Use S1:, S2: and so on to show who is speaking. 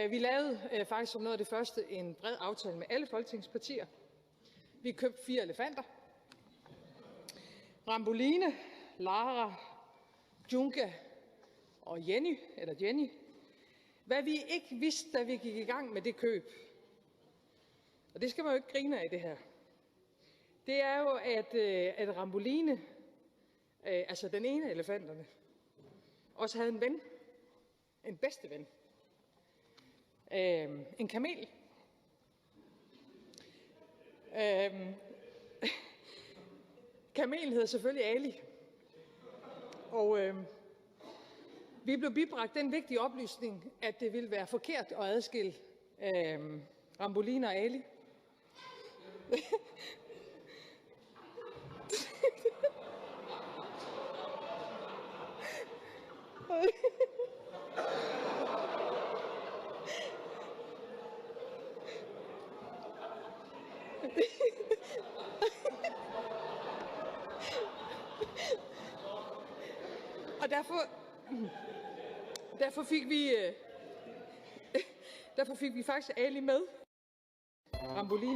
S1: Vi lavede faktisk som noget af det første en bred aftale med alle folketingspartier. Vi købte 4 elefanter. Ramboline, Lara, Junka og Jenny. Hvad vi ikke vidste, da vi gik i gang med det køb, og det skal man jo ikke grine af det her, det er jo, at Ramboline, altså den ene af elefanterne, også havde en ven, en bedste ven, en kamel. Kamelen hedder selvfølgelig Ali, og vi blev bibragt den vigtige oplysning, at det ville være forkert at adskille Ramboline og Ali. Og derfor fik vi faktisk Ali med. Ramboline